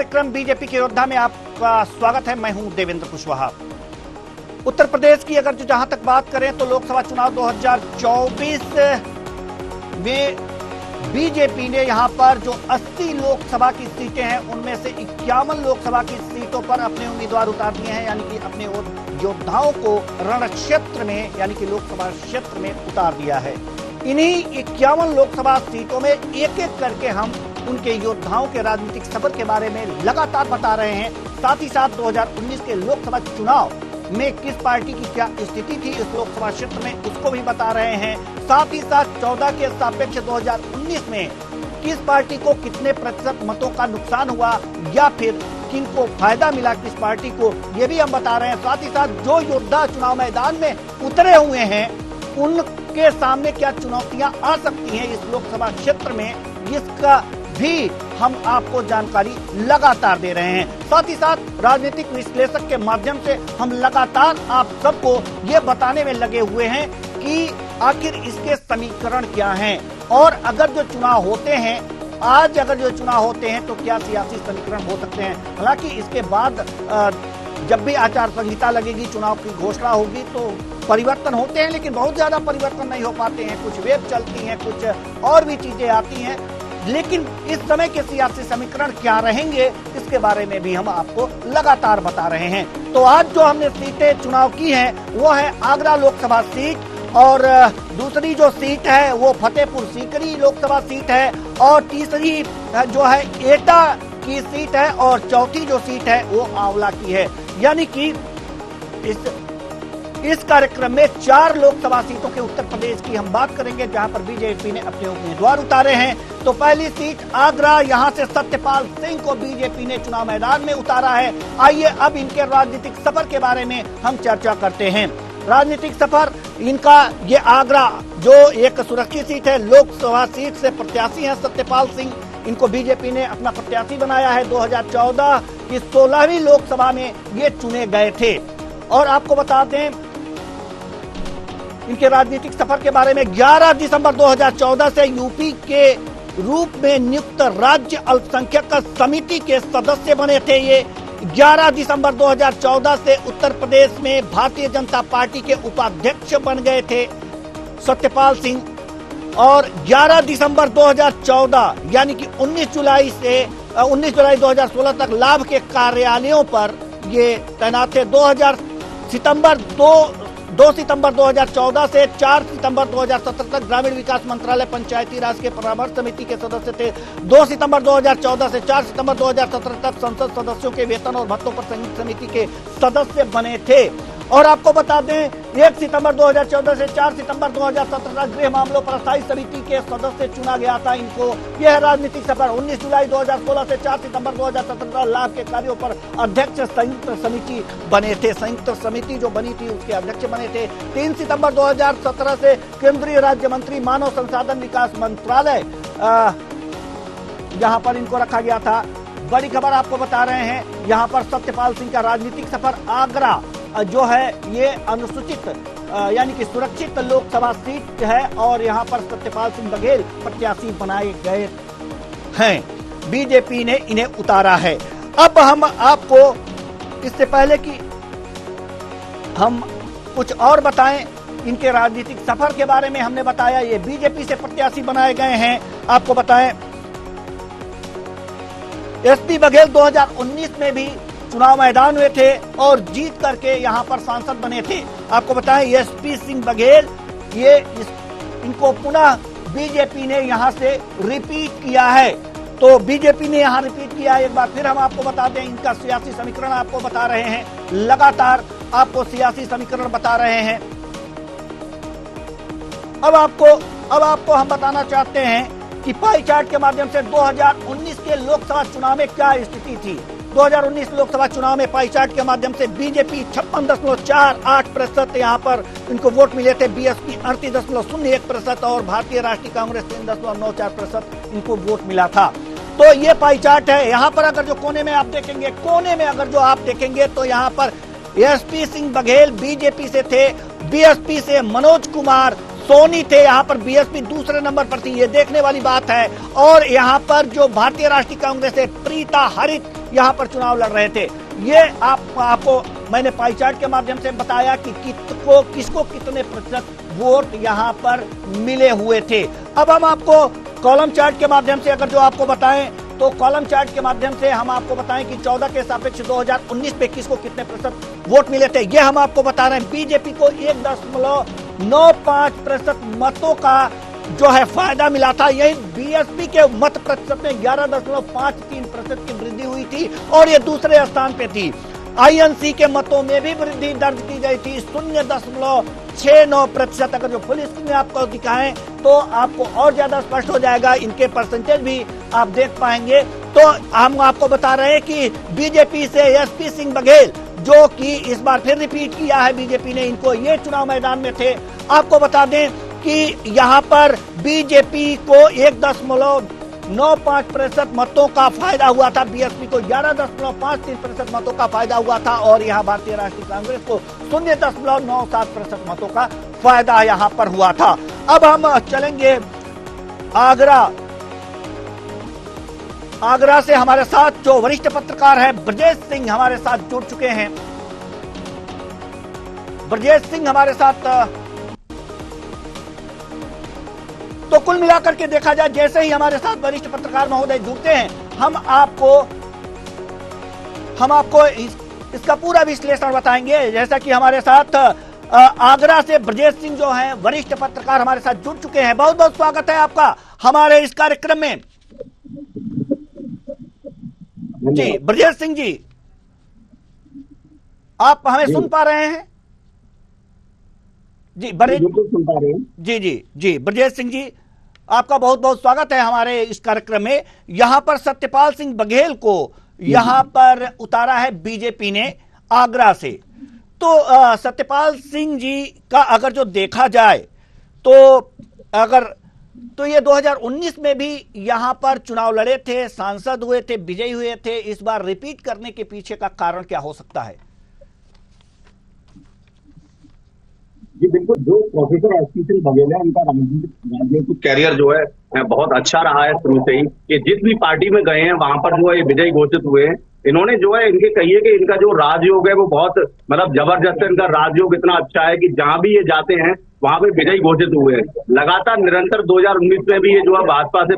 कार्यक्रम बीजेपी के योद्धा में आपका स्वागत है। मैं हूं देवेंद्र कुशवाहा। उत्तर प्रदेश की अगर जहां तक बात करें तो लोकसभा चुनाव 2024 में बीजेपी ने यहां पर जो 80 लोकसभा की सीटें हैं उनमें से 51 लोकसभा की सीटों पर अपने उम्मीदवार उतार दिए हैं, यानी कि अपने योद्धाओं को रण क्षेत्र में यानी कि लोकसभा क्षेत्र में उतार दिया है। इन्हीं 51 लोकसभा सीटों में एक एक करके हम उनके योद्धाओं के राजनीतिक सफर के बारे में लगातार बता रहे हैं। साथ ही साथ 2019 के लोकसभा चुनाव में किस पार्टी की क्या स्थिति थी इस लोकसभा क्षेत्र में उसको भी बता रहे हैं। साथ ही साथ 14 के सापेक्ष 2019 में किस पार्टी को कितने प्रतिशत मतों का नुकसान हुआ या फिर किनको फायदा मिला किस पार्टी को, ये भी हम बता रहे हैं। साथ ही साथ जो योद्धा चुनाव मैदान में उतरे हुए हैं उनके सामने क्या चुनौतियां आ सकती हैं इस लोकसभा क्षेत्र में, इसका भी हम आपको जानकारी लगातार दे रहे हैं। साथ ही साथ राजनीतिक विश्लेषक के माध्यम से हम लगातार आप सबको ये बताने में लगे हुए हैं कि आखिर इसके समीकरण क्या हैं और अगर जो चुनाव होते हैं आज अगर जो चुनाव होते हैं तो क्या सियासी समीकरण हो सकते हैं। हालांकि इसके बाद जब भी आचार संहिता लगेगी, चुनाव की घोषणा होगी तो परिवर्तन होते हैं, लेकिन बहुत ज्यादा परिवर्तन नहीं हो पाते हैं। कुछ वेब चलती हैं, कुछ और भी चीजें आती हैं, लेकिन इस समय के सियासी समीकरण क्या रहेंगे इसके बारे में भी हम आपको लगातार बता रहे हैं। तो आज जो हमने सीटें चुनाव की हैं वो है आगरा लोकसभा सीट और दूसरी जो सीट है वो फतेहपुर सीकरी लोकसभा सीट है और तीसरी जो है एटा की सीट है और चौथी जो सीट है वो आंवला की है। यानी कि इस कार्यक्रम में 4 लोकसभा सीटों के उत्तर प्रदेश की हम बात करेंगे जहां पर बीजेपी ने अपने उम्मीदवार उतारे हैं। तो पहली सीट आगरा, यहां से सत्यपाल सिंह को बीजेपी ने चुनाव मैदान में उतारा है। आइए अब इनके राजनीतिक सफर के बारे में हम चर्चा करते हैं। राजनीतिक सफर इनका ये आगरा जो एक सुरक्षित सीट है, लोकसभा सीट से प्रत्याशी है सत्यपाल सिंह। इनको बीजेपी ने अपना प्रत्याशी बनाया है। 2014 की 16वीं लोकसभा में ये चुने गए थे। और आपको बता दें इनके राजनीतिक सफर के बारे में 11 दिसंबर 2014 से यूपी के रूप में नियुक्त राज्य अल्पसंख्यक समिति के सदस्य बने थे। ये 11 दिसंबर 2014 से उत्तर प्रदेश में भारतीय जनता पार्टी के उपाध्यक्ष बन गए थे सत्यपाल सिंह। और 11 दिसंबर 2014 यानी कि 19 जुलाई 2016 तक लाभ के कार्यालयों पर ये तैनात थे। 2 सितंबर 2014 से 4 सितंबर 2017 तक ग्रामीण विकास मंत्रालय पंचायती राज के परामर्श समिति के सदस्य थे। 2 सितंबर 2014 से 4 सितंबर 2017 तक संसद सदस्यों के वेतन और भत्तों पर संयुक्त समिति के सदस्य बने थे। और आपको बता दें 1 सितंबर 2014 से 4 सितंबर 2017 तक गृह मामलों पर स्थायी समिति के सदस्य चुना गया था इनको। यह राजनीतिक सफर 19 जुलाई 2016 से 4 सितंबर 2017 लाभ के कार्यों पर अध्यक्ष संयुक्त समिति बने थे। संयुक्त समिति जो बनी थी उसके अध्यक्ष बने थे। 3 सितंबर 2017 से केंद्रीय राज्य मंत्री मानव संसाधन विकास मंत्रालय यहाँ पर इनको रखा गया था। बड़ी खबर आपको बता रहे हैं, यहाँ पर सत्यपाल सिंह का राजनीतिक सफर आगरा जो है ये अनुसूचित यानी कि सुरक्षित लोकसभा सीट है और यहाँ पर सत्यपाल सिंह बघेल प्रत्याशी बनाए गए हैं। बीजेपी ने इन्हें उतारा है। अब हम आपको इससे पहले कि हम कुछ और बताएं इनके राजनीतिक सफर के बारे में, हमने बताया ये बीजेपी से प्रत्याशी बनाए गए हैं। आपको बताएं एसपी बघेल 2019 में भी चुनाव मैदान हुए थे और जीत करके यहाँ पर सांसद बने थे। आपको बताएं एसपी सिंह बघेल इनको पुनः बीजेपी ने यहाँ से रिपीट किया है। तो बीजेपी ने यहाँ रिपीट किया है। एक बार फिर हम आपको बता दें इनका सियासी समीकरण आपको बता रहे हैं, लगातार आपको सियासी समीकरण बता रहे हैं। अब आपको हम बताना चाहते हैं कि पाई चार्ट के माध्यम से 2019 के लोकसभा चुनाव में क्या स्थिति थी। 2019 लोकसभा चुनाव में पाई चार्ट के माध्यम से बीजेपी 56.48% यहाँ पर इनको वोट मिले थे, बीएसपी 38.01% और भारतीय राष्ट्रीय कांग्रेस 3.94% इनको वोट मिला था। तो ये पाई चार्ट है। यहाँ पर अगर जो कोने में आप देखेंगे तो यहाँ पर एसपी सिंह बघेल बीजेपी से थे, बीएसपी से मनोज कुमार सोनी थे, यहाँ पर बीएसपी दूसरे नंबर पर थी, ये देखने वाली बात है। और यहाँ पर जो भारतीय राष्ट्रीय कांग्रेस है प्रीता हरित यहाँ पर चुनाव लड़ रहे थे। ये आपको मैंने पाई चार्ट के माध्यम से बताया कि किसको कितने प्रतिशत वोट यहाँ पर मिले हुए थे। अब हम आपको कॉलम चार्ट के माध्यम से अगर जो आपको बताएं तो कॉलम चार्ट के माध्यम से हम आपको बताएं कि 14 के सापेक्ष 2019 पे किसको कितने प्रतिशत वोट मिले थे, ये हम आपको बता रहे हैं। बीजेपी को 1.95% मतों का जो है फायदा मिला था। यही बीएसपी के मत प्रतिशत में 11.53% की वृद्धि हुई थी और ये दूसरे स्थान पे थी। आईएनसी के मतों में भी वृद्धि दर्ज की गई थी 0.69%। अगर जो पुलिस में आपको दिखाएं तो आपको और ज्यादा स्पष्ट हो जाएगा, इनके परसेंटेज भी आप देख पाएंगे। तो हम आपको बता रहे हैं कि बीजेपी से एसपी सिंह बघेल जो कि इस बार फिर रिपीट किया है बीजेपी ने, इनको ये चुनाव मैदान में थे। आपको बता दें कि यहाँ पर बीजेपी को 1.95% मतों का फायदा हुआ था, बीएसपी को 11.53% मतों का फायदा हुआ था और यहाँ भारतीय राष्ट्रीय कांग्रेस को 0.97% मतों का फायदा यहाँ पर हुआ था। अब हम चलेंगे आगरा से हमारे साथ जो वरिष्ठ पत्रकार है ब्रजेश सिंह हमारे साथ जुड़ चुके हैं। ब्रजेश सिंह हमारे साथ, तो कुल मिलाकर के देखा जाए जैसे ही हमारे साथ वरिष्ठ पत्रकार महोदय जुड़ते हैं हम आपको इसका पूरा विश्लेषण बताएंगे। जैसा कि हमारे साथ आगरा से ब्रजेश सिंह जो हैं वरिष्ठ पत्रकार हमारे साथ जुड़ चुके हैं। बहुत बहुत स्वागत है आपका हमारे इस कार्यक्रम में। जी ब्रजेश सिंह जी, आप हमें सुन पा रहे हैं? जी बिल्कुल सुन पा रहे हैं। जी ब्रजेश सिंह जी, आपका बहुत बहुत स्वागत है हमारे इस कार्यक्रम में। यहां पर सत्यपाल सिंह बघेल को यहां पर उतारा है बीजेपी ने आगरा से। तो सत्यपाल सिंह जी का अगर जो देखा जाए तो ये 2019 में भी यहां पर चुनाव लड़े थे, सांसद हुए थे, विजयी हुए थे। इस बार रिपीट करने के पीछे का कारण क्या हो सकता है? जी बिल्कुल, जो प्रोफेसर एसपी सिंह बघेल है उनका राजनीतिक कैरियर जो है बहुत अच्छा रहा है शुरू से ही। कि जिस भी पार्टी में गए हैं वहां पर जो है विजयी घोषित हुए हैं। इन्होंने जो है इनके कहिए कि इनका जो राजयोग है वो बहुत मतलब जबरदस्त है। इनका राजयोग इतना अच्छा है कि जहां भी ये जाते हैं वहां पे विजयी घोषित हुए हैं। लगातार निरंतर 2019 में भी ये जो है भाजपा से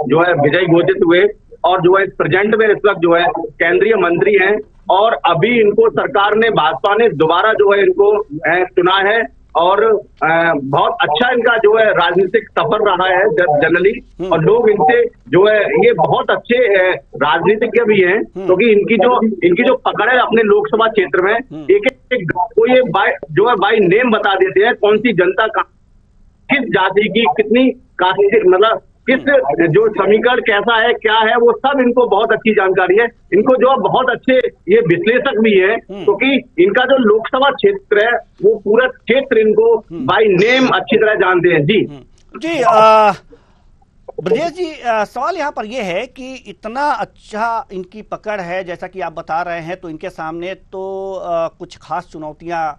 जो है विजयी घोषित हुए और जो है प्रेजेंट में इस वक्त जो है केंद्रीय मंत्री हैं। और अभी इनको सरकार ने, भाजपा ने दोबारा जो है इनको चुना है और बहुत अच्छा इनका जो है राजनीतिक सफर रहा है जनरली। और लोग इनसे जो है ये बहुत अच्छे राजनीतिज्ञ भी हैं, क्योंकि इनकी जो पकड़ है अपने लोकसभा क्षेत्र में एक को ये जो है बाई नेम बता देते हैं कौन सी जनता का किस जाति की कितनी मतलब किस जो समीकरण कैसा है क्या है वो सब इनको बहुत अच्छी जानकारी है। इनको जो बहुत अच्छे ये विश्लेषक भी है, क्योंकि इनका जो लोकसभा क्षेत्र है वो पूरा क्षेत्र इनको बाय नेम अच्छी तरह जानते हैं। जी ब्रजेश जी, सवाल यहाँ पर यह है कि इतना अच्छा इनकी पकड़ है जैसा कि आप बता रहे हैं, तो इनके सामने तो कुछ खास चुनौतियां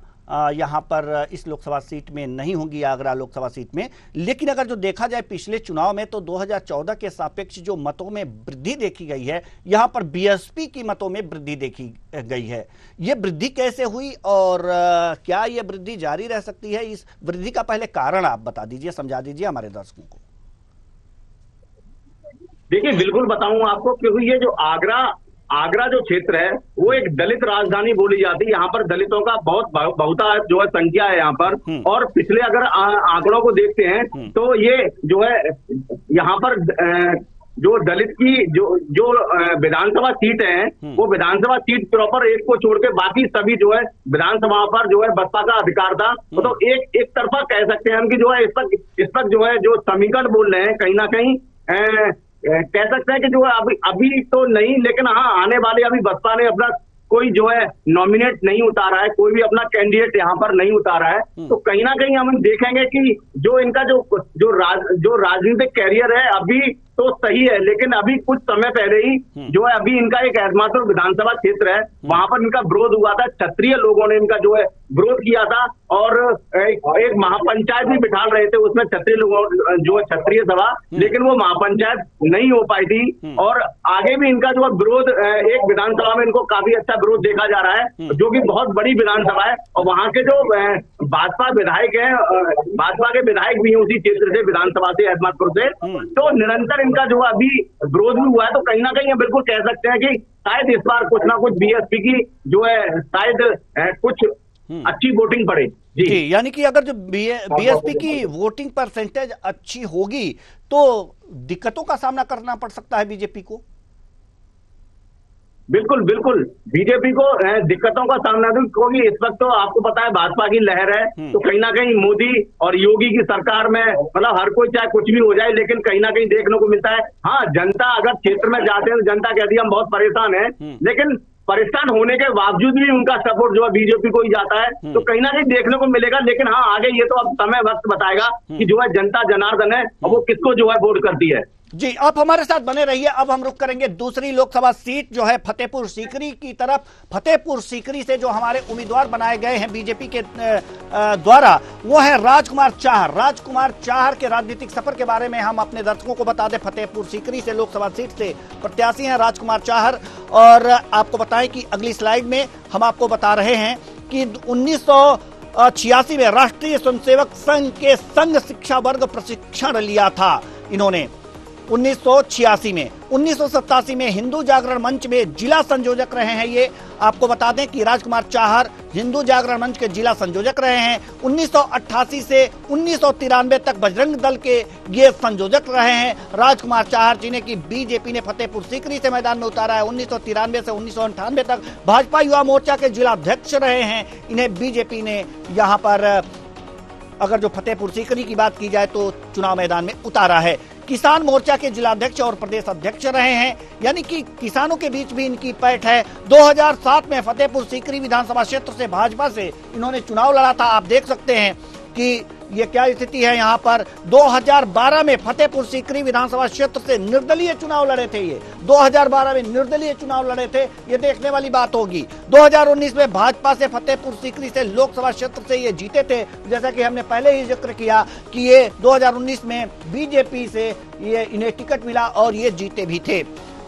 यहाँ पर इस लोकसभा सीट में नहीं होंगी, आगरा लोकसभा सीट में। लेकिन अगर जो देखा जाए पिछले चुनाव में तो 2014 के सापेक्ष जो मतों में वृद्धि देखी गई है, यहाँ पर बीएसपी की मतों में वृद्धि देखी गई है। ये वृद्धि कैसे हुई और क्या ये वृद्धि जारी रह सकती है? इस वृद्धि का पहले कारण आप बता दीजिए, समझा दीजिए हमारे दर्शकों को। देखिए बिल्कुल बताऊं आपको, क्योंकि ये जो आगरा जो क्षेत्र है वो एक दलित राजधानी बोली जाती है। यहाँ पर दलितों का बहुत जो है संख्या है यहाँ पर। और पिछले अगर आंकड़ों को देखते हैं तो ये जो है यहाँ पर जो दलित की जो विधानसभा सीट है वो विधानसभा सीट प्रॉपर एक को छोड़ के बाकी सभी जो है विधानसभा पर जो है बसपा का अधिकार था। तो एक तरफा कह सकते हैं हम कि जो है इस वक्त जो है जो समीकरण बोल रहे हैं कहीं ना कहीं कह सकते हैं कि जो है अभी तो नहीं, लेकिन हाँ आने वाले अभी बसपा ने अपना कोई जो है नॉमिनेट नहीं उतारा है, कोई भी अपना कैंडिडेट यहाँ पर नहीं उतारा है। तो कहीं ना कहीं हम देखेंगे कि जो इनका जो राजनीतिक कैरियर है अभी तो सही है, लेकिन अभी कुछ समय पहले ही जो है अभी इनका एक एकमात्र विधानसभा क्षेत्र है, वहां पर इनका विरोध हुआ था। क्षत्रिय लोगों ने इनका जो है विरोध किया था और एक महापंचायत भी बिठा रहे थे उसमें क्षत्रिय लोगों जो है क्षत्रिय सभा, लेकिन वो महापंचायत नहीं हो पाई थी। और आगे भी इनका जो है विरोध एक विधानसभा में इनको काफी अच्छा विरोध देखा जा रहा है, जो कि बहुत बड़ी विधानसभा है। और वहां के जो भाजपा विधायक हैं, भाजपा के विधायक भी हैं उसी क्षेत्र से, विधानसभा से, अहमदपुर से, तो निरंतर इनका जो अभी विरोध भी हुआ है। तो कहीं ना कहीं हम बिल्कुल कह सकते हैं कि शायद इस बार कुछ ना कुछ बीएसपी की जो है शायद कुछ अच्छी वोटिंग पड़े। जी, यानी कि अगर जो बीएसपी की वोटिंग परसेंटेज अच्छी होगी तो दिक्कतों का सामना करना पड़ सकता है बीजेपी को। बिल्कुल बिल्कुल, बीजेपी को दिक्कतों का सामना क्योंकि इस वक्त तो आपको पता है भाजपा की लहर है, तो कहीं ना कहीं मोदी और योगी की सरकार में मतलब हर कोई चाहे कुछ भी हो जाए, लेकिन कहीं ना कहीं देखने को मिलता है। हाँ, जनता अगर क्षेत्र में जाते हैं तो जनता कहती है हम बहुत परेशान हैं, लेकिन परेशान होने के बावजूद भी उनका सपोर्ट जो है बीजेपी को ही जाता है, तो कहीं ना कहीं देखने को मिलेगा। लेकिन हाँ, आगे ये तो अब समय वक्त बताएगा कि जो है जनता जनार्दन है और वो किसको जो है वोट करती है। जी, आप हमारे साथ बने रहिए। अब हम रुक करेंगे दूसरी लोकसभा सीट जो है फतेहपुर सीकरी की तरफ। फतेहपुर सीकरी से जो हमारे उम्मीदवार बनाए गए हैं बीजेपी के द्वारा, वो है राजकुमार चाहर। राजकुमार चाहर के राजनीतिक सफर के बारे में हम अपने दर्शकों को बता दें। फतेहपुर सीकरी से लोकसभा सीट से प्रत्याशी हैं राजकुमार चाहर। और आपको बताएं कि अगली स्लाइड में हम आपको बता रहे हैं कि 1986 में राष्ट्रीय स्वयंसेवक संघ के संघ शिक्षा वर्ग प्रशिक्षण लिया था इन्होंने 1986 में। 1987 में हिंदू जागरण मंच में जिला संयोजक रहे हैं। ये आपको बता दें कि राजकुमार चाहर हिंदू जागरण मंच के जिला संयोजक रहे हैं। 1988 से 1993 तक बजरंग दल के ये संयोजक रहे हैं राजकुमार चाहर, जिन्हें की बीजेपी ने फतेहपुर सीकरी से मैदान में उतारा है। 1993 से 1998 तक भाजपा युवा मोर्चा के जिला अध्यक्ष रहे हैं। इन्हें बीजेपी ने यहाँ पर अगर जो फतेहपुर सीकरी की बात की जाए तो चुनाव मैदान में उतारा है। किसान मोर्चा के जिलाध्यक्ष और प्रदेश अध्यक्ष रहे हैं, यानी कि किसानों के बीच भी इनकी पैठ है। 2007 में फतेहपुर सीकरी विधानसभा क्षेत्र से भाजपा से इन्होंने चुनाव लड़ा था। आप देख सकते हैं कि ये क्या स्थिति है यहाँ पर। 2012 में फतेहपुर सीकरी विधानसभा क्षेत्र से निर्दलीय चुनाव लड़े थे। ये 2012 में निर्दलीय चुनाव लड़े थे, ये देखने वाली बात होगी। 2019 में भाजपा से फतेहपुर सीकरी से लोकसभा क्षेत्र से ये जीते थे। जैसा कि हमने पहले ही जिक्र किया कि ये 2019 में बीजेपी से ये इन्हें टिकट मिला और ये जीते भी थे।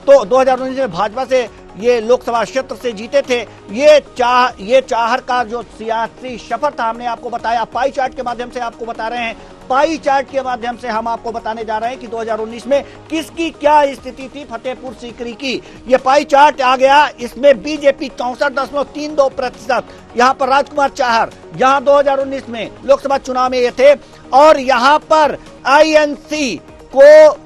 तो 2019 में भाजपा से ये लोकसभा क्षेत्र से जीते थे। ये चाहर का जो सियासी सफर था हमने आपको बताया, पाई चार्ट के माध्यम से आपको बता रहे हैं। पाई चार्ट के माध्यम से हम आपको बताने जा रहे हैं कि 2019 में किसकी क्या स्थिति थी फतेहपुर सीकरी की। ये पाई चार्ट आ गया, इसमें बीजेपी 64.32%, यहाँ पर राजकुमार चाहर यहाँ 2019 में लोकसभा चुनाव में ये थे। और यहाँ पर आईएनसी को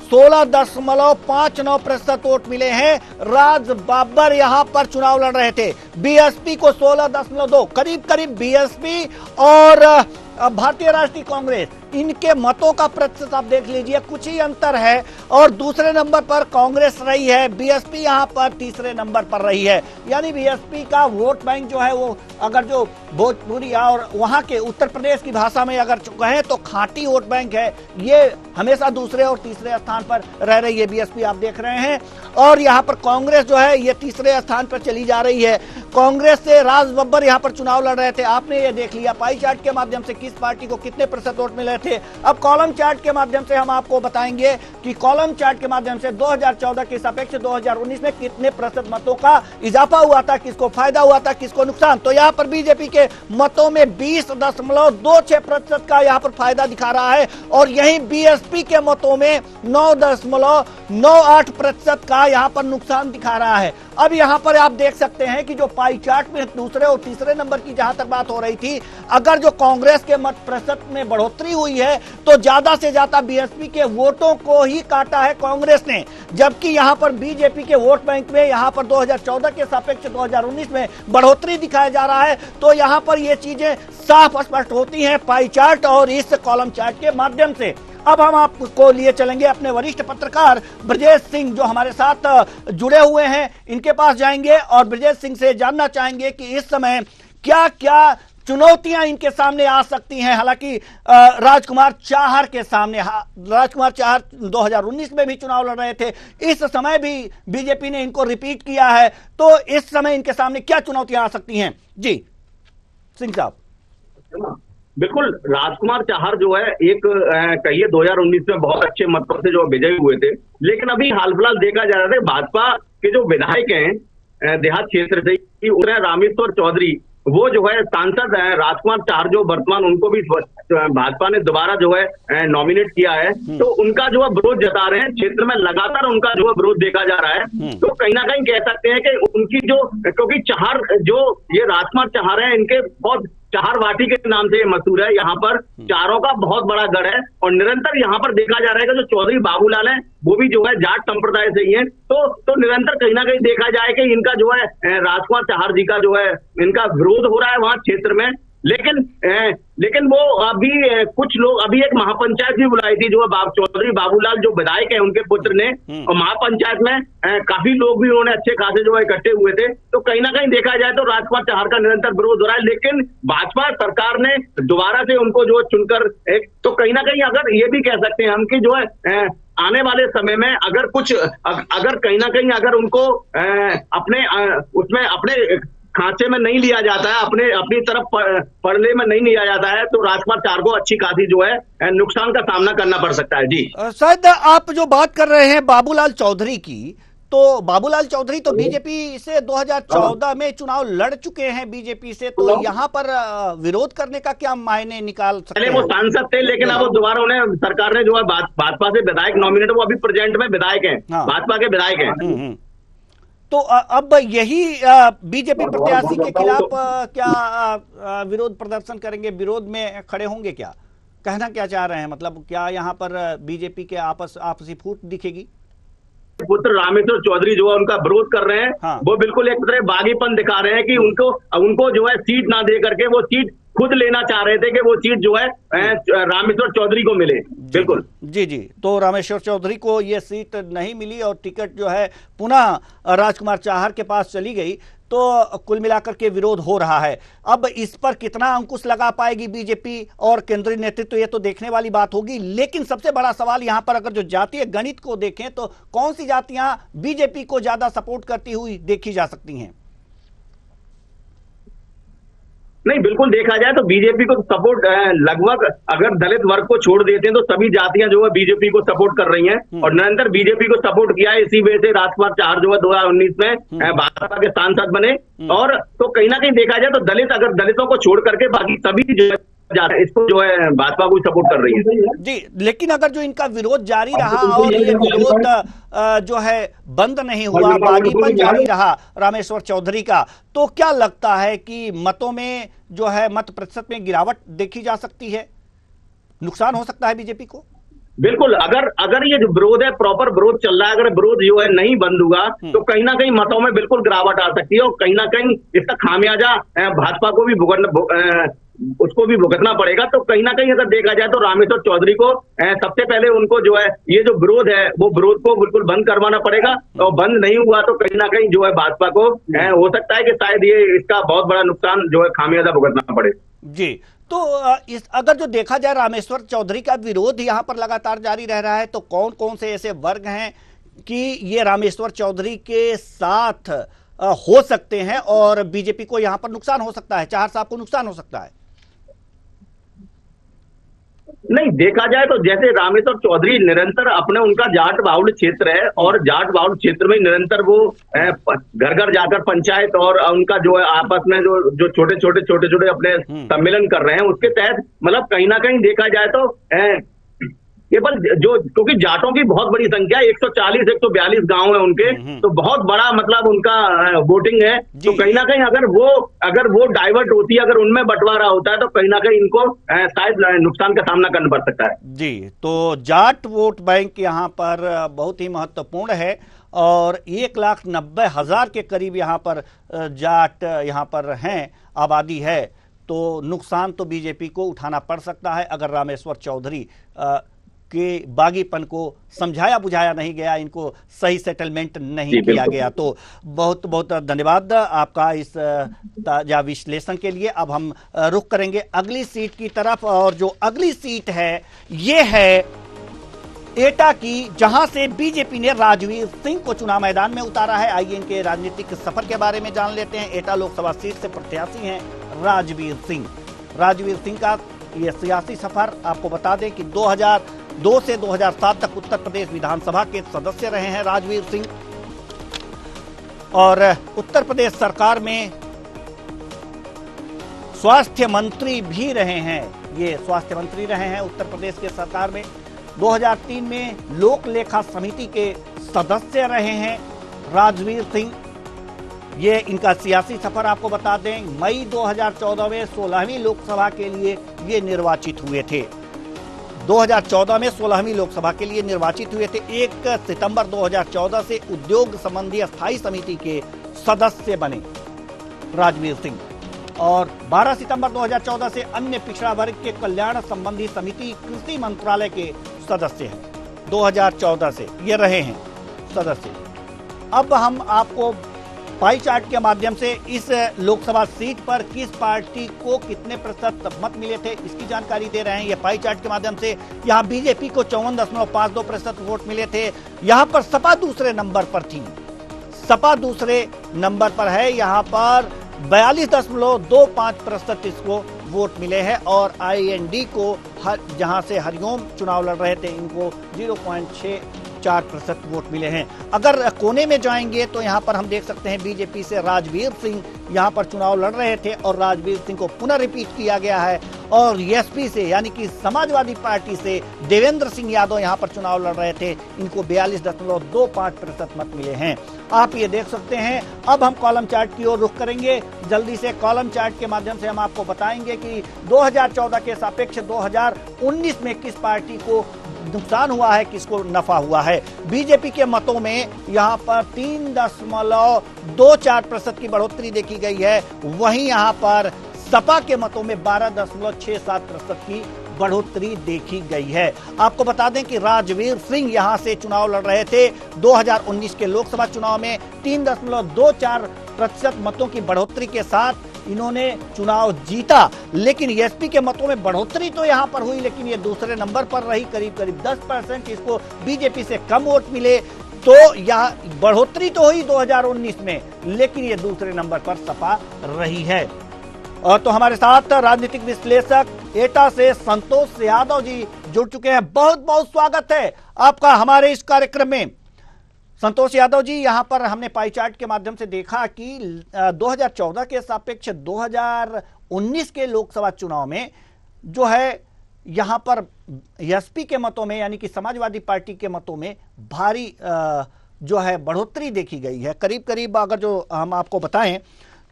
16.59% वोट मिले हैं। राज बाबर यहां पर चुनाव लड़ रहे थे। बीएसपी को 16.2, करीब करीब बीएसपी और भारतीय राष्ट्रीय कांग्रेस, इनके मतों का प्रतिशत आप देख लीजिए, कुछ ही अंतर है। और दूसरे नंबर पर कांग्रेस रही है, बीएसपी यहां पर तीसरे नंबर पर रही है। यानी बीएसपी का वोट बैंक जो है वो अगर जो भोजपुरी और वहां के उत्तर प्रदेश की भाषा में अगर कहें तो खांटी वोट बैंक है, ये हमेशा दूसरे और तीसरे स्थान पर रह रही है बीएसपी, आप देख रहे हैं। और यहाँ पर कांग्रेस जो है ये तीसरे स्थान पर चली जा रही है। कांग्रेस से राज बब्बर यहाँ पर चुनाव लड़ रहे थे, आपने ये देख लिया पाई चार्ट के माध्यम से किस पार्टी को कितने प्रतिशत वोट मिले थे। अब कॉलम चार्ट के माध्यम से हम आपको बताएंगे कि कॉलम चार्ट के माध्यम से 2014 के सापेक्ष 2019 में कितने प्रतिशत मतों का इजाफा हुआ था, किसको फायदा हुआ था, किसको नुकसान। तो यहाँ पर बीजेपी के मतों में 20.26% का यहाँ पर फायदा दिखा रहा है और यहीं बीएसपी के मतों में 9.98% का यहाँ पर नुकसान दिखा रहा है। अब यहाँ पर आप देख सकते हैं कि जो पाई चार्ट में दूसरे और तीसरे नंबर की जहां तक बात हो रही थी, अगर जो कांग्रेस के मत प्रतिशत में बढ़ोतरी हुई है तो ज्यादा से ज्यादा बीएसपी के वोटों को ही काटा है कांग्रेस ने, जबकि यहां पर बीजेपी के वोट बैंक में यहां पर 2014 के सापेक्ष 2019 में बढ़ोतरी दिखाया जा रहा है। तो यहां पर ये चीजें साफ स्पष्ट होती हैं पाई चार्ट और इस कॉलम चार्ट के माध्यम से। अब हम आपको लिए चलेंगे अपने वरिष्ठ पत्रकार ब्रजेश सिंह जो हमारे साथ जुड़े हुए हैं, इनके पास जाएंगे और ब्रजेश सिंह से जानना चाहेंगे कि इस समय क्या क्या चुनौतियां इनके सामने आ सकती हैं। हालांकि राजकुमार चाहर के सामने, राजकुमार चाहर 2019 में भी चुनाव लड़ रहे थे, इस समय भी बीजेपी ने इनको रिपीट किया है, तो इस समय इनके सामने क्या चुनौतियां आ सकती हैं? जी सिंह साहब। बिल्कुल, राजकुमार चाहर जो है एक कहिए 2019 में बहुत अच्छे मतों से जो विजयी हुए थे, लेकिन अभी हाल फिलहाल देखा जा रहा है भाजपा के जो विधायक हैं देहात क्षेत्र से, रामेश्वर चौधरी, वो जो है सांसद है राजकुमार चाहर जो वर्तमान, उनको भी भाजपा ने दोबारा जो है नॉमिनेट किया है, तो उनका जो है विरोध जता रहे हैं क्षेत्र में, लगातार उनका जो है विरोध देखा जा रहा है। तो कहीं ना कहीं कह सकते हैं कि उनकी जो, क्योंकि चाहर जो ये राजकुमार चाहर है, इनके बहुत चाहर वाटी के नाम से मशहूर है, यहाँ पर चारों का बहुत बड़ा गढ़ है, और निरंतर यहाँ पर देखा जा रहा है कि जो चौधरी बाबूलाल है वो भी जो है जाट संप्रदाय से ही है, तो निरंतर कहीं ना कहीं देखा जाए कि इनका जो है राजकुमार चाहर जी का जो है इनका विरोध हो रहा है वहां क्षेत्र में। लेकिन वो अभी कुछ लोग, अभी एक महापंचायत भी बुलाई थी जो है चौधरी बाबूलाल जो विधायक है उनके पुत्र ने, और महापंचायत में काफी लोग भी उन्होंने अच्छे खासे जो है इकट्ठे हुए थे। तो कहीं ना कहीं देखा जाए तो राजकुमार चाहर का निरंतर विरोध हो रहा है, लेकिन भाजपा सरकार ने दोबारा से उनको जो चुनकर एक, तो कहीं ना कहीं अगर ये भी कह सकते हैं हम कि जो है आने वाले समय में अगर कुछ, अगर कहीं ना कहीं अगर उनको अपने उसमें अपने खांचे में नहीं लिया जाता है, अपनी तरफ पड़ने में नहीं लिया जाता है, तो राजकुमार चाहर को अच्छी खासी जो है नुकसान का सामना करना पड़ सकता है। जी शायद आप जो बात कर रहे हैं बाबूलाल चौधरी की, तो बाबूलाल चौधरी तो बीजेपी से 2014 में चुनाव लड़ चुके हैं बीजेपी से, तो यहाँ पर विरोध करने का क्या मायने निकाल सकते हैं? पहले वो सांसद थे, लेकिन अब वो दोबारा उन्हें सरकार ने जो है भाजपा से विधायक नॉमिनेट, वो अभी प्रेजेंट में विधायक हैं, भाजपा के विधायक हैं। तो अब यही बीजेपी प्रत्याशी के खिलाफ क्या विरोध प्रदर्शन करेंगे, विरोध में खड़े होंगे? क्या कहना क्या चाह रहे हैं, मतलब क्या यहाँ पर बीजेपी के आपसी फूट दिखेगी? पुत्र रामेश्वर चौधरी जो है उनका विरोध कर रहे हैं। हाँ। वो बिल्कुल एक तरह बागीपन दिखा रहे हैं कि उनको जो है सीट ना दे करके वो सीट खुद लेना चाह रहे थे कि वो सीट जो है रामेश्वर चौधरी को मिले। बिल्कुल जी। तो रामेश्वर चौधरी को ये सीट नहीं मिली और टिकट जो है पुनः राजकुमार चाहर के पास चली गई, तो कुल मिलाकर के विरोध हो रहा है। अब इस पर कितना अंकुश लगा पाएगी बीजेपी और केंद्रीय नेतृत्व, ये तो देखने वाली बात होगी। लेकिन सबसे बड़ा सवाल यहाँ पर अगर जो जातीय गणित को देखें तो कौन सी जातियां बीजेपी को ज्यादा सपोर्ट करती हुई देखी जा सकती हैं? नहीं, बिल्कुल देखा जाए तो बीजेपी को सपोर्ट लगभग, अगर दलित वर्ग को छोड़ देते हैं तो सभी जातियां जो है बीजेपी को सपोर्ट कर रही हैं, और निरंतर बीजेपी को सपोर्ट किया है। इसी वजह से राजकुमार चाहर जो है 2019 में भाजपा के सांसद बने, और तो कहीं ना कहीं देखा जाए तो अगर दलितों को छोड़ करके बाकी सभी जो है इसको जो है भाजपा को सपोर्ट कर रही है। जी, लेकिन अगर जो इनका विरोध जारी रहा और ये विरोध जो है बंद नहीं हुआ, बागीपन जारी रहा रामेश्वर चौधरी का, तो क्या लगता है कि मतों में जो है मत प्रतिशत में गिरावट देखी जा सकती है? नुकसान हो सकता है बीजेपी को? बिल्कुल, अगर ये जो विरोध है प्रॉपर विरोध चल रहा है, अगर विरोध जो है नहीं बंद हुआ तो कहीं ना कहीं मतों में बिल्कुल गिरावट आ सकती है, और कहीं ना कहीं इसका खामियाजा भाजपा को भी उसको भी भुगतना पड़ेगा। तो कहीं ना कहीं अगर देखा जाए तो रामेश्वर चौधरी को सबसे पहले उनको जो है ये जो विरोध है वो विरोध को बिल्कुल बंद करवाना पड़ेगा, और बंद नहीं हुआ तो कहीं ना कहीं जो है भाजपा को हो सकता है कि शायद ये इसका बहुत बड़ा नुकसान जो है खामियाजा भुगतना पड़े। जी, तो अगर जो देखा जाए रामेश्वर चौधरी का विरोध यहाँ पर लगातार जारी रह रहा है, तो कौन कौन से ऐसे वर्ग हैं कि ये रामेश्वर चौधरी के साथ हो सकते हैं और बीजेपी को यहाँ पर नुकसान हो सकता है, चाहर साहब को नुकसान हो सकता है? नहीं, देखा जाए तो जैसे रामेश्वर चौधरी निरंतर अपने, उनका जाट बाहुल क्षेत्र है, और जाट बाहुल क्षेत्र में निरंतर वो घर घर जाकर पंचायत और उनका जो है आपस में जो छोटे छोटे अपने सम्मेलन कर रहे हैं, उसके तहत मतलब कहीं ना कहीं देखा जाए तो केवल जो, क्योंकि जाटों की बहुत बड़ी संख्या 140-142 गांव है उनके, तो बहुत बड़ा मतलब उनका वोटिंग है। तो कहीं ना कहीं अगर वो डाइवर्ट होती है, अगर उनमें बंटवारा होता है तो कहीं ना कहीं इनको शायद नुकसान का सामना करना पड़ सकता है। जी, तो जाट वोट बैंक यहाँ पर बहुत ही महत्वपूर्ण है, और 1,90,000 के करीब यहाँ पर जाट यहाँ पर हैं, आबादी है, तो नुकसान तो बीजेपी को उठाना पड़ सकता है अगर रामेश्वर चौधरी के बागीपन को समझाया बुझाया नहीं गया, इनको सही सेटलमेंट नहीं किया गया। तो बहुत बहुत धन्यवाद आपका इस ताजा विश्लेषण के लिए। अब हम रुख करेंगे अगली सीट की तरफ, और जो अगली सीट है ये है एटा की, जहां से बीजेपी ने राजवीर सिंह को चुनाव मैदान में उतारा है। आइए इनके राजनीतिक सफर के बारे में जान लेते हैं। एटा लोकसभा सीट से प्रत्याशी हैं राजवीर सिंह। राजवीर सिंह का ये सियासी सफर, आपको बता दें कि 2002 से 2007 तक उत्तर प्रदेश विधानसभा के सदस्य रहे हैं राजवीर सिंह, और उत्तर प्रदेश सरकार में स्वास्थ्य मंत्री भी रहे हैं। ये स्वास्थ्य मंत्री रहे हैं उत्तर प्रदेश के सरकार में। 2003 में लोक लेखा समिति के सदस्य रहे हैं राजवीर सिंह। ये इनका सियासी सफर आपको बता दें, मई 2014 में 16वीं लोकसभा के लिए ये निर्वाचित हुए थे। 2014 में 16वीं लोकसभा के लिए निर्वाचित हुए थे। 1 सितंबर 2014 से उद्योग संबंधी स्थायी समिति के सदस्य बने राजवीर सिंह, और 12 सितंबर 2014 से अन्य पिछड़ा वर्ग के कल्याण संबंधी समिति कृषि मंत्रालय के सदस्य हैं। 2014 से ये रहे हैं सदस्य। अब हम आपको पाई चार्ट के माध्यम से इस लोकसभा सीट पर किस पार्टी को कितने प्रतिशत मत मिले थे इसकी जानकारी दे रहे हैं। यह पाई चार्ट के माध्यम से यहाँ बीजेपी को 54.52% वोट मिले थे। यहाँ पर सपा दूसरे नंबर पर थी, सपा दूसरे नंबर पर है। यहाँ पर 42.25% इसको वोट मिले हैं, और IND को जहां से हरिओम चुनाव लड़ रहे थे इनको 0.64% वोट मिले हैं। अगर कोने में जाएंगे तो यहां पर हम देख सकते हैं बीजेपी से राजवीर सिंह यहां पर चुनाव लड़ रहे थे, और राजवीर सिंह को पुनः रिपीट किया गया है। और SP से यानी कि समाजवादी पार्टी से देवेंद्र सिंह यादव यहां पर चुनाव लड़ रहे थे, इनको 42.25% मत मिले हैं। आप ये देख सकते हैं। अब हम कॉलम चार्ट की ओर रुख करेंगे जल्दी से। कॉलम चार्ट के माध्यम से हम आपको बताएंगे कि 2014 के सापेक्ष 2019 में किस पार्टी को नुकसान हुआ है, किसको नफा हुआ है। बीजेपी के मतों में यहां पर 3.24% की बढ़ोतरी देखी गई है, वहीं यहां पर सपा के मतों में 12.67% की बढ़ोतरी देखी गई है। आपको बता दें कि राजवीर सिंह यहां से चुनाव लड़ रहे थे 2019 के लोकसभा चुनाव में। 3.24% मतों की बढ़ोतरी के साथ इन्होंने चुनाव जीता, लेकिन SP के मतों में बढ़ोतरी तो यहां पर हुई, लेकिन ये दूसरे नंबर पर रही। करीब 10% इसको बीजेपी से कम वोट मिले। तो यह बढ़ोतरी तो हुई 2019 में, लेकिन ये दूसरे नंबर पर सपा रही है। और तो हमारे साथ राजनीतिक विश्लेषक एटा से संतोष यादव जी जुड़ चुके हैं। बहुत बहुत स्वागत है आपका हमारे इस कार्यक्रम में। संतोष यादव जी, यहां पर हमने पाई चार्ट के माध्यम से देखा कि 2014 के सापेक्ष 2019 के लोकसभा चुनाव में जो है यहां पर SP के मतों में यानी कि समाजवादी पार्टी के मतों में भारी जो है बढ़ोतरी देखी गई है। करीब करीब अगर जो हम आपको बताएं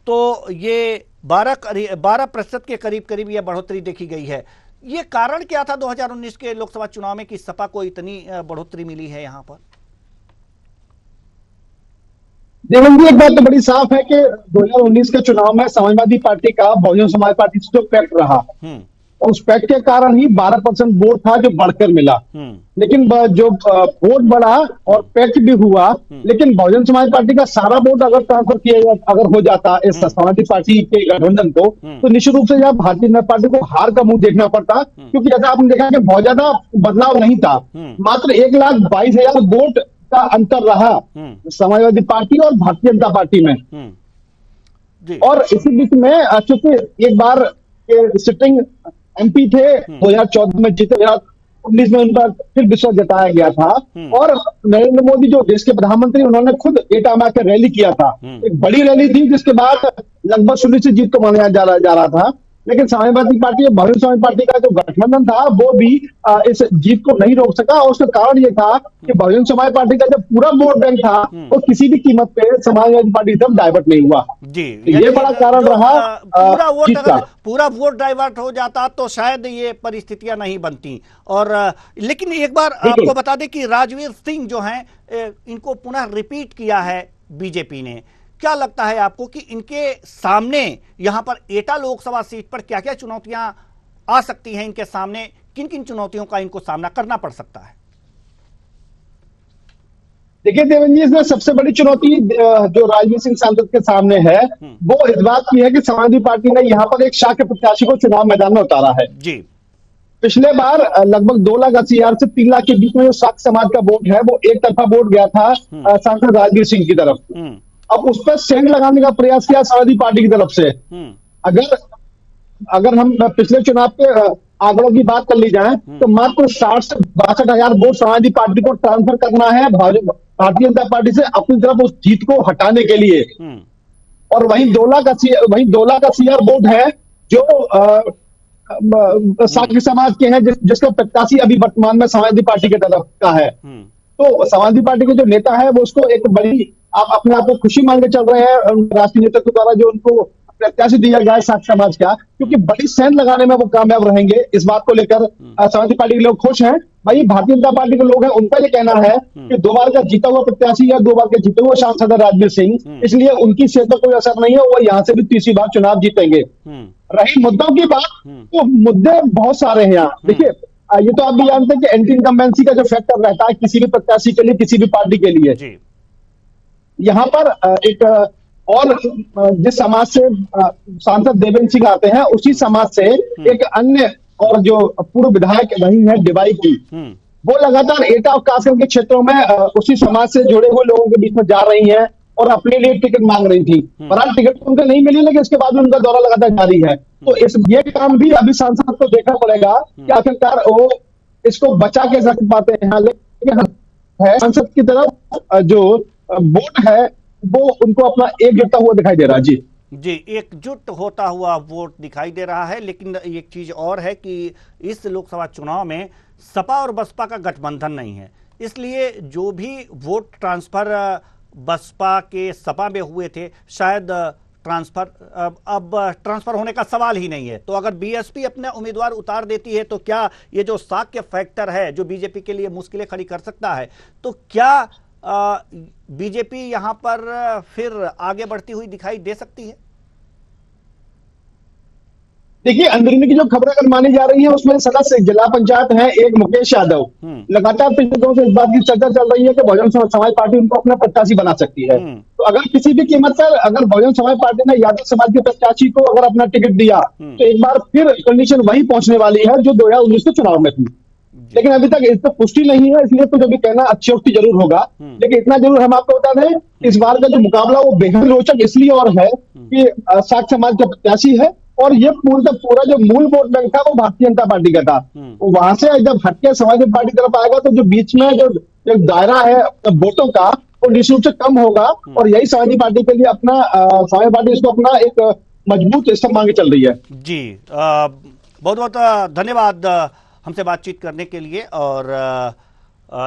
तो ये 12% के करीब करीब यह बढ़ोतरी देखी गई है। ये कारण क्या था 2019 के लोकसभा चुनाव में कि सपा को इतनी बढ़ोतरी मिली है यहाँ पर? देवेंद्र जी, एक बात तो बड़ी साफ है कि 2019 के चुनाव में समाजवादी पार्टी का बहुजन समाज पार्टी से जो पैक्ट रहा, उस पैक्ट के कारण ही 12% वोट था जो बढ़कर मिला। लेकिन जो वोट बढ़ा और पैक्ट भी हुआ, लेकिन बहुजन समाज पार्टी का सारा वोट अगर ट्रांसफर किया अगर हो जाता इस समाजवादी पार्टी के गठबंधन को, तो निश्चित रूप से जब भारतीय जनता पार्टी को हार का मुंह देखना पड़ता, क्योंकि जैसा आपने देखा कि बहुत ज्यादा बदलाव नहीं था। मात्र 1,22,000 वोट का अंतर रहा समाजवादी पार्टी और भारतीय जनता पार्टी में। और इसी बीच में चूंकि एक बार के सिटिंग MP थे 2014 में जीते, 2019 में उनका फिर विश्वास जताया गया था। और नरेंद्र मोदी जो देश के प्रधानमंत्री, उन्होंने खुद एटा में आकर रैली किया था। एक बड़ी रैली थी जिसके बाद लगभग सुनिश्चित जीत को माना जा रहा था। लेकिन समाजवादी पार्टी और बहुजन समाज पार्टी का जो गठबंधन था वो भी इस जीत को नहीं रोक सका। और उसका कारण ये था कि बहुजन समाज पार्टी का जो पूरा वोट बैंक था वो किसी भी कीमत पे समाजवादी पार्टी की तरफ डाइवर्ट नहीं हुआ जी। ये बड़ा कारण रहा। पूरा वोट डाइवर्ट हो जाता तो शायद ये परिस्थितियां नहीं बनती। और लेकिन एक बार आपको बता दें कि राजवीर सिंह जो हैं इनको पुनः रिपीट किया है बीजेपी ने। क्या लगता है आपको कि इनके सामने यहां पर एटा लोकसभा सीट पर क्या क्या चुनौतियां आ सकती हैं इनके सामने? किन किन चुनौतियों का इनको सामना करना पड़ सकता है? देखिए देवेंद्र जी, इसमें सबसे बड़ी चुनौती जो राजवीर सिंह सांसद के सामने है, वो इस बात की है कि समाजवादी पार्टी ने यहाँ पर एक शाक्य प्रत्याशी को चुनाव मैदान में उतारा है। जी। पिछले बार लगभग 2,80,000 से 3 लाख के बीच में जो शाक्य समाज का वोट है, वो एक तरफा वोट गया था सांसद राजवीर सिंह की तरफ। अब उस पर सेंध लगाने का प्रयास किया समाजवादी पार्टी की तरफ से। अगर हम पिछले चुनाव के आंकड़ों की बात कर ली जाए, तो मात्र 60 से 62,000 वोट समाजवादी पार्टी को ट्रांसफर करना है भारतीय जनता पार्टी से अपनी तरफ उस जीत को हटाने के लिए। और वहीं 2,80,000 वोट है जो शाक्य समाज के हैं, जिसका प्रत्याशी अभी वर्तमान में समाजवादी पार्टी की तरफ का है। तो समाजवादी पार्टी के जो नेता है वो उसको एक बड़ी, आप अपने आप को खुशी मान के चल रहे हैं राष्ट्रीय नेतृत्व द्वारा जो उनको प्रत्याशी दिया गया है शाक्य समाज का, क्योंकि बड़ी सेंध लगाने में वो कामयाब रहेंगे। इस बात को लेकर समाजवादी पार्टी के लोग खुश हैं। भाई भारतीय जनता पार्टी के लोग हैं, उनका ये कहना है कि 2 बार का जीता हुआ प्रत्याशी या 2 बार के जीते हुए सांसद है राजवीर सिंह, इसलिए उनकी सेहत पर कोई असर नहीं है, वो यहाँ से भी तीसरी बार चुनाव जीतेंगे। रही मुद्दों की बात, तो मुद्दे बहुत सारे हैं यहाँ। देखिए, ये तो आप भी जानते हैं कि एंटी इनकम्बेंसी का जो फैक्टर रहता है किसी भी प्रत्याशी के लिए, किसी भी पार्टी के लिए, यहाँ पर एक और जिस समाज से सांसद देवेंद्र सिंह आते हैं, उसी समाज से एक अन्य और जो पूर्व विधायक रही है डिवाई की, वो लगातार एटा और कासगंज के क्षेत्रों में उसी समाज से जुड़े हुए लोगों के बीच में जा रही हैं और अपने लिए टिकट मांग रही थी। बहरहाल टिकट उनको नहीं मिली, लेकिन इसके बाद उनका दौरा लगातार जारी है। तो ये काम भी अभी सांसद को देखना पड़ेगा कि आखिरकार वो इसको बचा के रख पाते हैं। लेकिन सांसद की तरफ जो वोट है वो उनको अपना एकजुटता हुआ दिखाई दे रहा है। जी, एकजुट होता हुआ वोट दिखाई दे रहा है। लेकिन एक चीज और है कि इस लोकसभा चुनाव में सपा और बसपा का गठबंधन नहीं है, इसलिए जो भी वोट ट्रांसफर बसपा के सपा में हुए थे, शायद ट्रांसफर होने का सवाल ही नहीं है। तो अगर बीएसपी अपने उम्मीदवार उतार देती है, तो क्या ये जो शाक्य फैक्टर है जो बीजेपी के लिए मुश्किलें खड़ी कर सकता है, तो क्या बीजेपी यहां पर फिर आगे बढ़ती हुई दिखाई दे सकती है? देखिए, अंदरूनी की जो खबरें अगर मानी जा रही है, उसमें सदस्य जिला पंचायत है एक मुकेश यादव, लगातार पिछले दिनों से इस बात की चर्चा चल रही है कि बहुजन समाज पार्टी उनको अपना प्रत्याशी बना सकती है। तो अगर किसी भी कीमत पर अगर बहुजन समाज पार्टी ने यादव समाज के प्रत्याशी को अगर अपना टिकट दिया, तो एक बार फिर कंडीशन वही पहुंचने वाली है जो 2019 के चुनाव में थी। लेकिन अभी तक इस पर पुष्टि नहीं है, इसलिए कुछ अभी कहना अतिशयोक्ति जरूर होगा। लेकिन इतना जरूर हम आपको बता दें, इस बार का जो मुकाबला वो बेहद रोचक इसलिए और है कि शाक्य समाज का प्रत्याशी है, और ये पूरा जो मूल वोट बैंक था वो भारतीय जनता पार्टी का था। तो वहां से जब हटके समाजवादी पार्टी की तरफ आएगा, तो जो बीच में जो दायरा है वोटों का, वो निश्चित रूप से कम होगा। और यही समाजवादी पार्टी के लिए अपना समाजवादी पार्टी इसको अपना एक मजबूत स्तंभ मांगे चल रही है। जी, बहुत बहुत धन्यवाद हमसे बातचीत करने के लिए और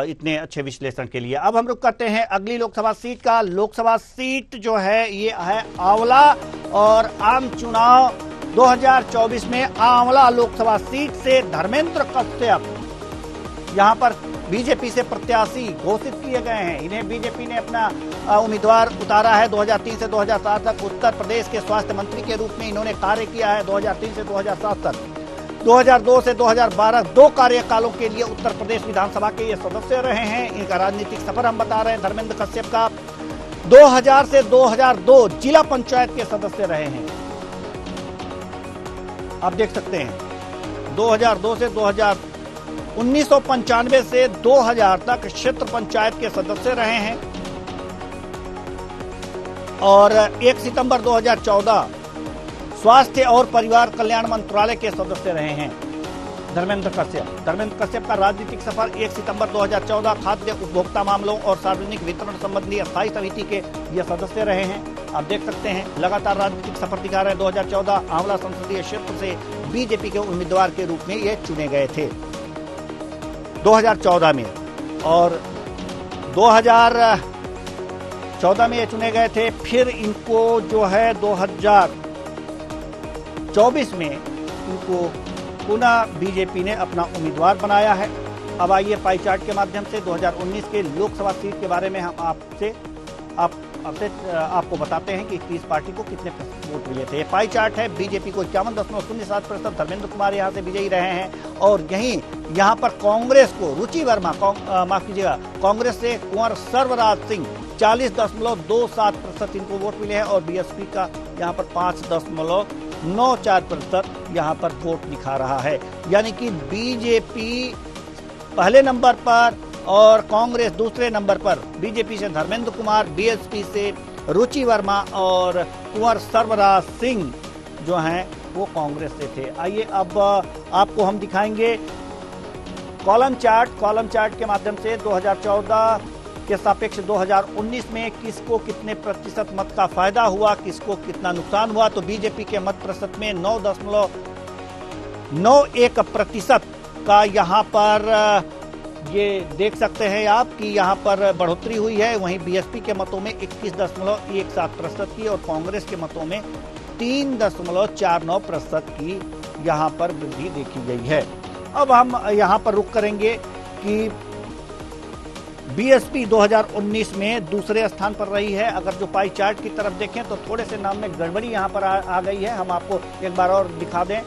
इतने अच्छे विश्लेषण के लिए। अब हम लोग करते हैं अगली लोकसभा सीट का। लोकसभा सीट जो है ये है आंवला, और आम चुनाव 2024 में आंवला लोकसभा सीट से धर्मेंद्र कश्यप यहां पर बीजेपी से प्रत्याशी घोषित किए गए हैं। इन्हें बीजेपी ने अपना उम्मीदवार उतारा है। 2003 से 2007 तक उत्तर प्रदेश के स्वास्थ्य मंत्री के रूप में इन्होंने कार्य किया है। 2003 से 2007 तक, 2002 से 2012 2 कार्यकालों के लिए उत्तर प्रदेश विधानसभा के ये सदस्य रहे हैं। इनका राजनीतिक सफर हम बता रहे हैं धर्मेंद्र कश्यप का। 2000 से 2002 जिला पंचायत के सदस्य रहे हैं। आप देख सकते हैं 2002 से 1995 से 2000 तक क्षेत्र पंचायत के सदस्य रहे हैं। और 1 सितंबर 2014 स्वास्थ्य और परिवार कल्याण मंत्रालय के सदस्य रहे हैं धर्मेंद्र कश्यप का राजनीतिक सफर 1 सितंबर 2014 खाद्य उपभोक्ता मामलों और सार्वजनिक वितरण संबंधी स्थायी समिति के ये सदस्य रहे हैं। आप देख सकते हैं लगातार राजनीतिक सफर दिखा रहे हैं। 2014 आंवला संसदीय क्षेत्र से बीजेपी के उम्मीदवार के रूप में ये चुने गए थे 2014 में, और 2014 में ये चुने गए थे। फिर इनको जो है 2024 में इनको पुनः बीजेपी ने अपना उम्मीदवार बनाया है। अब आइए पाई चार्ट के माध्यम से 2019 के लोकसभा सीट के बारे में हम आपसे आपको बताते हैं कि 21 पार्टी को कितने वोट मिले थे। पाई चार्ट है, बीजेपी को 51.07%, धर्मेंद्र कुमार यहाँ से विजयी रहे हैं। और यहाँ पर कांग्रेस को रुचि वर्मा, माफ कीजिएगा, कांग्रेस से कुंवर सर्वराज सिंह 40.27% इनको वोट मिले हैं। और बीएसपी का यहाँ पर 5.94% यहाँ पर वोट दिखा रहा है। यानी कि बीजेपी पहले नंबर पर और कांग्रेस दूसरे नंबर पर। बीजेपी से धर्मेंद्र कुमार, बीएसपी से रुचि वर्मा और कुंवर सर्वराज सिंह जो हैं वो कांग्रेस से थे। आइए अब आपको हम दिखाएंगे कॉलम चार्ट के माध्यम से 2014 के सापेक्ष 2019 में किसको कितने प्रतिशत मत का फायदा हुआ, किसको कितना नुकसान हुआ। तो बीजेपी के मत प्रतिशत में 9.91% का यहाँ पर ये देख सकते हैं आप कि यहाँ पर बढ़ोतरी हुई है। वहीं बीएसपी के मतों में 21.17% की और कांग्रेस के मतों में 3.49% की यहाँ पर वृद्धि देखी गई है। अब हम यहाँ पर रुक करेंगे कि बीएसपी 2019 में दूसरे स्थान पर रही है। अगर जो पाई चार्ट की तरफ देखें तो थोड़े से नाम में गड़बड़ी यहाँ पर आ गई है। हम आपको एक बार और दिखा दें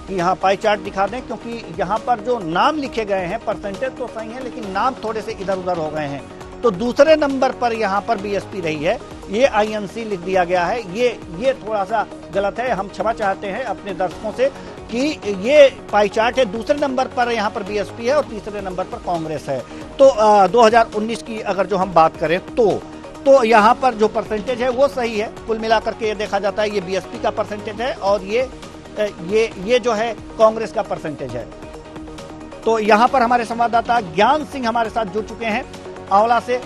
कि यहाँ पाई चार्ट दिखा दें, क्योंकि यहाँ पर जो नाम लिखे गए हैं परसेंटेज तो सही है लेकिन नाम थोड़े से इधर उधर हो गए हैं। तो दूसरे नंबर पर यहाँ पर बीएसपी रही है, ये आईएनसी लिख दिया गया है। ये थोड़ा सा गलत है, हम क्षमा चाहते हैं अपने दर्शकों से कि ये पाई चार्ट है। दूसरे नंबर पर यहाँ पर बीएसपी है और तीसरे नंबर पर कांग्रेस है। तो 2019 की अगर जो हम बात करें तो यहाँ पर जो परसेंटेज है वो सही है। कुल मिलाकर के ये देखा जाता है ये बीएसपी का परसेंटेज है और ये जो है कांग्रेस का परसेंटेज है। तो यहाँ पर हमारे संवाददाता ज्ञान सिंह हमारे साथ जुड़ चुके हैं आंवला से।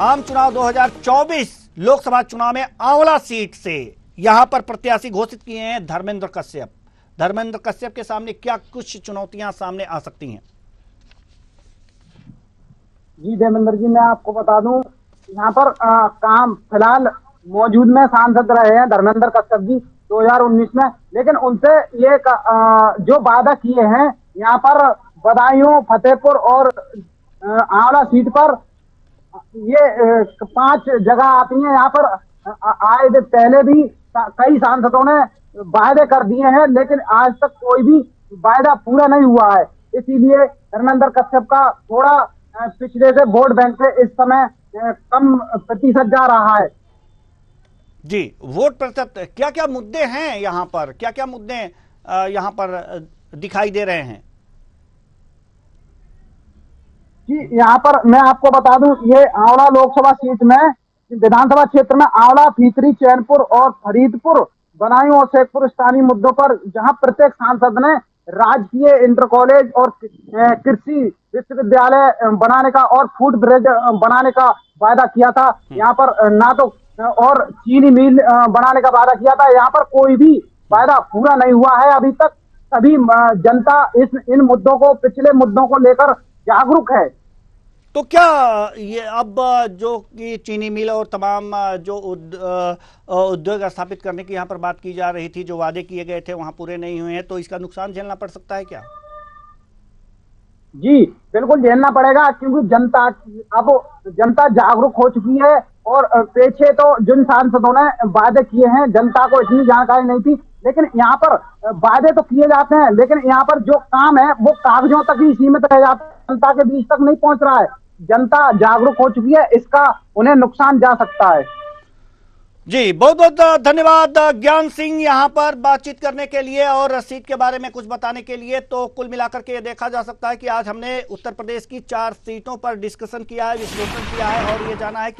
आम चुनाव 2024 लोकसभा चुनाव में आंवला सीट से यहाँ पर प्रत्याशी घोषित किए हैं धर्मेंद्र कश्यप। धर्मेंद्र कश्यप के सामने क्या कुछ चुनौतियां सामने आ सकती हैं? जी देवेंद्र जी, मैं आपको बता दूं यहाँ पर काम फिलहाल मौजूद में सांसद रहे हैं धर्मेंद्र कश्यप जी 2019 में, लेकिन उनसे ये जो वादा किए हैं यहाँ पर बदायूं, फतेहपुर और आंवला सीट पर ये 5 जगह आती हैं। यहाँ पर आए पहले भी कई सांसदों ने वायदे कर दिए हैं लेकिन आज तक कोई भी वायदा पूरा नहीं हुआ है। इसीलिए धर्मेंद्र कश्यप का थोड़ा पिछले से वोट बैंक से इस समय कम प्रतिशत जा रहा है। जी, वोट प्रतिशत क्या क्या मुद्दे हैं यहाँ पर, क्या क्या मुद्दे यहाँ पर दिखाई दे रहे हैं? जी, यहाँ पर मैं आपको बता दूं ये आंवला लोकसभा सीट में विधानसभा क्षेत्र में आंवला, फीतरी, चैनपुर और फरीदपुर, बदायूं और शेखपुर स्थानीय मुद्दों पर जहां प्रत्येक सांसद ने राजकीय इंटर कॉलेज और कृषि विश्वविद्यालय बनाने का और फूड ब्रिज बनाने का वायदा किया था। यहाँ पर ना तो और चीनी मिल बनाने का वायदा किया था। यहाँ पर कोई भी वायदा पूरा नहीं हुआ है अभी तक। सभी जनता इन मुद्दों को, पिछले मुद्दों को लेकर जागरूक है। तो क्या ये अब जो कि चीनी मिल और तमाम जो उद्योग स्थापित करने की यहाँ पर बात की जा रही थी, जो वादे किए गए थे वहां पूरे नहीं हुए हैं, तो इसका नुकसान झेलना पड़ सकता है क्या? जी बिल्कुल झेलना पड़ेगा, क्योंकि जनता जागरूक हो चुकी है और पीछे तो जिन सांसदों ने वादे किए हैं जनता को इतनी जानकारी नहीं थी, लेकिन यहाँ पर वादे तो किए जाते हैं लेकिन यहाँ पर जो काम है वो कागजों तक ही सीमित रह जाता है, जनता के बीच तक नहीं पहुंच रहा है। जनता जागरूक हो चुकी है, इसका उन्हें नुकसान जा सकता है। जी, बहुत बहुत धन्यवाद ज्ञान सिंह यहाँ पर बातचीत करने के लिए और सीट के बारे में कुछ बताने के लिए। तो कुल मिलाकर के ये देखा जा सकता है कि आज हमने उत्तर प्रदेश की 4 सीटों पर डिस्कशन किया है, विश्लेषण किया है और ये जाना है कि